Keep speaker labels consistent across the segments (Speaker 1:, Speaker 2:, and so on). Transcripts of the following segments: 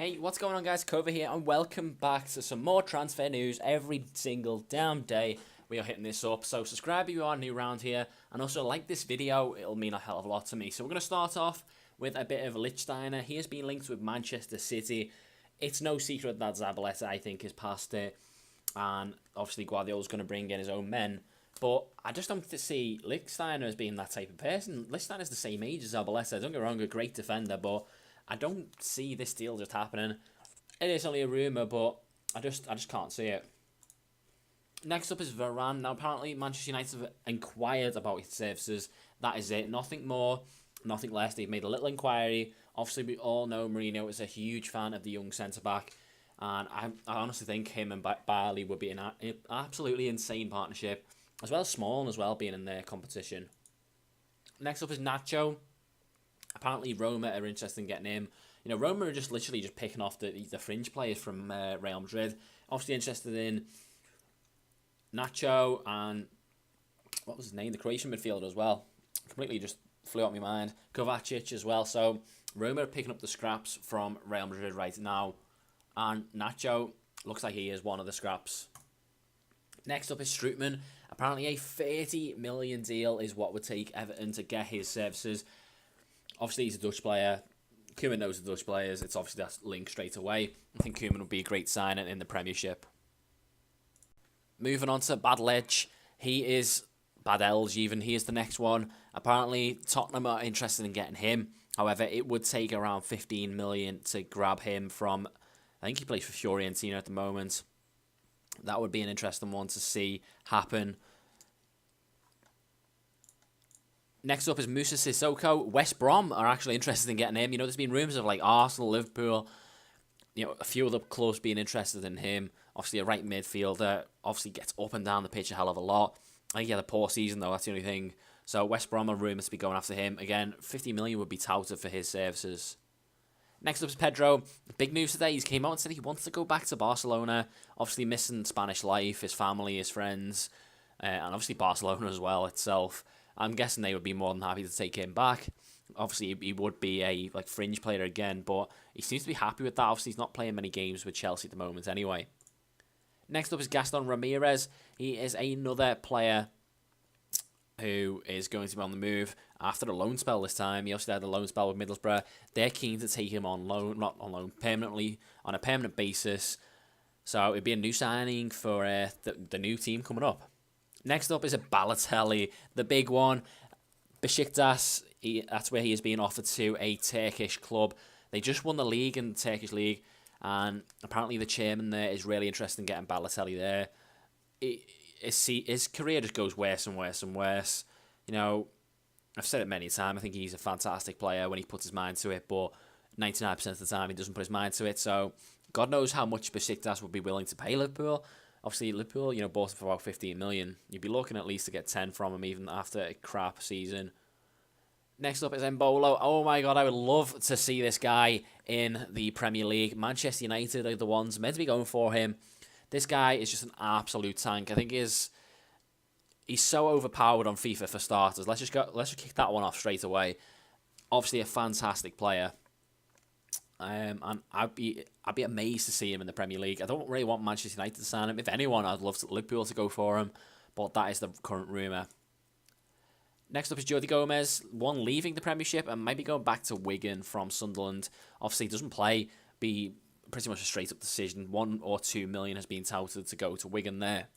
Speaker 1: Hey, what's going on, guys? Kova here, and welcome back to some more transfer news every single damn day. We are hitting this up, so subscribe if you are new around here, and also like this video. It'll mean a hell of a lot to me. So we're going to start off with a bit of Lichtsteiner. He has been linked with Manchester City. It's no secret that Zabaleta, I think, is past it, and obviously Guardiola's going to bring in his own men. But I just don't see Lichtsteiner as being that type of person. Lichtsteiner's the same age as Zabaleta. Don't get me wrong, a great defender, but I don't see this deal just happening. It is only a rumour, but I just can't see it. Next up is Varane. Now, apparently, Manchester United have inquired about his services. That is it. Nothing more, nothing less. They've made a little inquiry. Obviously, we all know Mourinho is a huge fan of the young centre-back. And I honestly think him and Bailey would be an absolutely insane partnership. As well as Small as well, being in their competition. Next up is Nacho. Apparently, Roma are interested in getting him. You know, Roma are just literally just picking off the fringe players from Real Madrid. Obviously interested in Nacho and what was his name? The Croatian midfielder as well. Completely just flew out my mind. Kovacic as well. So Roma are picking up the scraps from Real Madrid right now, and Nacho looks like he is one of the scraps. Next up is Strootman. Apparently, a 30 million deal is what would take Everton to get his services. Obviously, he's a Dutch player. Koeman knows the Dutch players. It's obviously that link straight away. I think Koeman would be a great signing in the Premiership. Moving on to Badejo. He is Badejo even. He is the next one. Apparently, Tottenham are interested in getting him. However, it would take around 15 million to grab him from, I think he plays for Fiorentina at the moment. That would be an interesting one to see happen. Next up is Moussa Sissoko. West Brom are actually interested in getting him. You know, there's been rumours of like Arsenal, Liverpool, you know, a few of the clubs being interested in him. Obviously, a right midfielder. Obviously, gets up and down the pitch a hell of a lot. I think he had a poor season, though. That's the only thing. So, West Brom are rumoured to be going after him. Again, 50 million would be touted for his services. Next up is Pedro. Big news today. He came out and said he wants to go back to Barcelona. Obviously, missing Spanish life, his family, his friends, and obviously Barcelona as well itself. I'm guessing they would be more than happy to take him back. Obviously, he would be a fringe player again, but he seems to be happy with that. Obviously, he's not playing many games with Chelsea at the moment anyway. Next up is Gaston Ramirez. He is another player who is going to be on the move after the loan spell this time. He also had a loan spell with Middlesbrough. They're keen to take him on loan, not on loan, permanently, on a permanent basis. So it'd be a new signing for the new team coming up. Next up is a Balotelli, the big one. Besiktas, that's where he is being offered to a Turkish club. They just won the league in the Turkish league, and apparently the chairman there is really interested in getting Balotelli there. His career just goes worse and worse and worse. You know, I've said it many times, I think he's a fantastic player when he puts his mind to it, but 99% of the time he doesn't put his mind to it, so God knows how much Besiktas would be willing to pay Liverpool. Obviously, Liverpool, you know, bought him for about 15 million. You'd be looking at least to get 10 from him, even after a crap season. Next up is Embolo. Oh my God, I would love to see this guy in the Premier League. Manchester United are the ones meant to be going for him. This guy is just an absolute tank. I think he's so overpowered on FIFA for starters. Let's just kick that one off straight away. Obviously, a fantastic player. And I'd be amazed to see him in the Premier League. I don't really want Manchester United to sign him. If anyone, I'd love Liverpool to go for him, but that is the current rumour. Next up is Jordi Gomez, one leaving the Premiership and maybe going back to Wigan from Sunderland. Obviously, he doesn't play, be pretty much a straight-up decision. 1 or 2 million has been touted to go to Wigan there.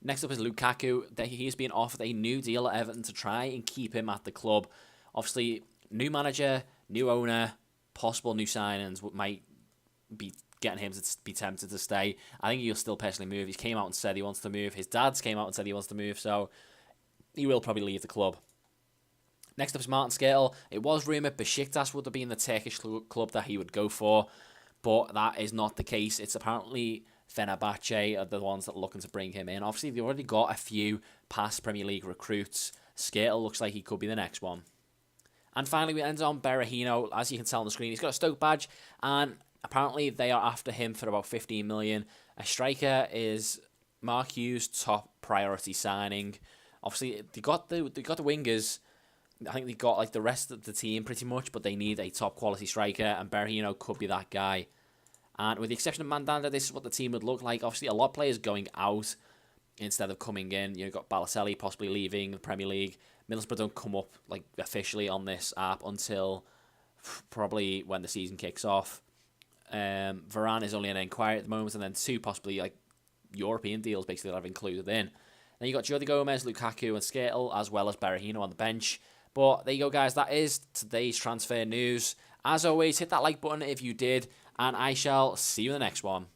Speaker 1: Next up is Lukaku. He is being offered a new deal at Everton to try and keep him at the club. Obviously, new manager, new owner, possible new signings might be getting him to be tempted to stay. I think he'll still personally move. He came out and said he wants to move. His dad's came out and said he wants to move, so he will probably leave the club. Next up is Martin Skrtel. It was rumoured Besiktas would have been the Turkish club that he would go for, but that is not the case. It's apparently Fenerbahce are the ones that are looking to bring him in. Obviously, they've already got a few past Premier League recruits. Skrtel looks like he could be the next one. And finally, we end on Berahino. As you can tell on the screen, he's got a Stoke badge, and apparently they are after him for about 15 million. A striker is Mark Hughes' top priority signing. Obviously, they got the wingers, I think they've got like the rest of the team pretty much, but they need a top quality striker, and Berahino could be that guy. And with the exception of Mandanda, this is what the team would look like. Obviously, a lot of players going out instead of coming in. You've got Balotelli possibly leaving the Premier League. Middlesbrough don't come up like officially on this app until probably when the season kicks off. Varane is only an inquiry at the moment, and then 2 possibly like European deals basically that I've included in. Then you got Jordi Gomez, Lukaku, and Skrtel, as well as Berahino on the bench. But there you go, guys. That is today's transfer news. As always, hit that like button if you did, and I shall see you in the next one.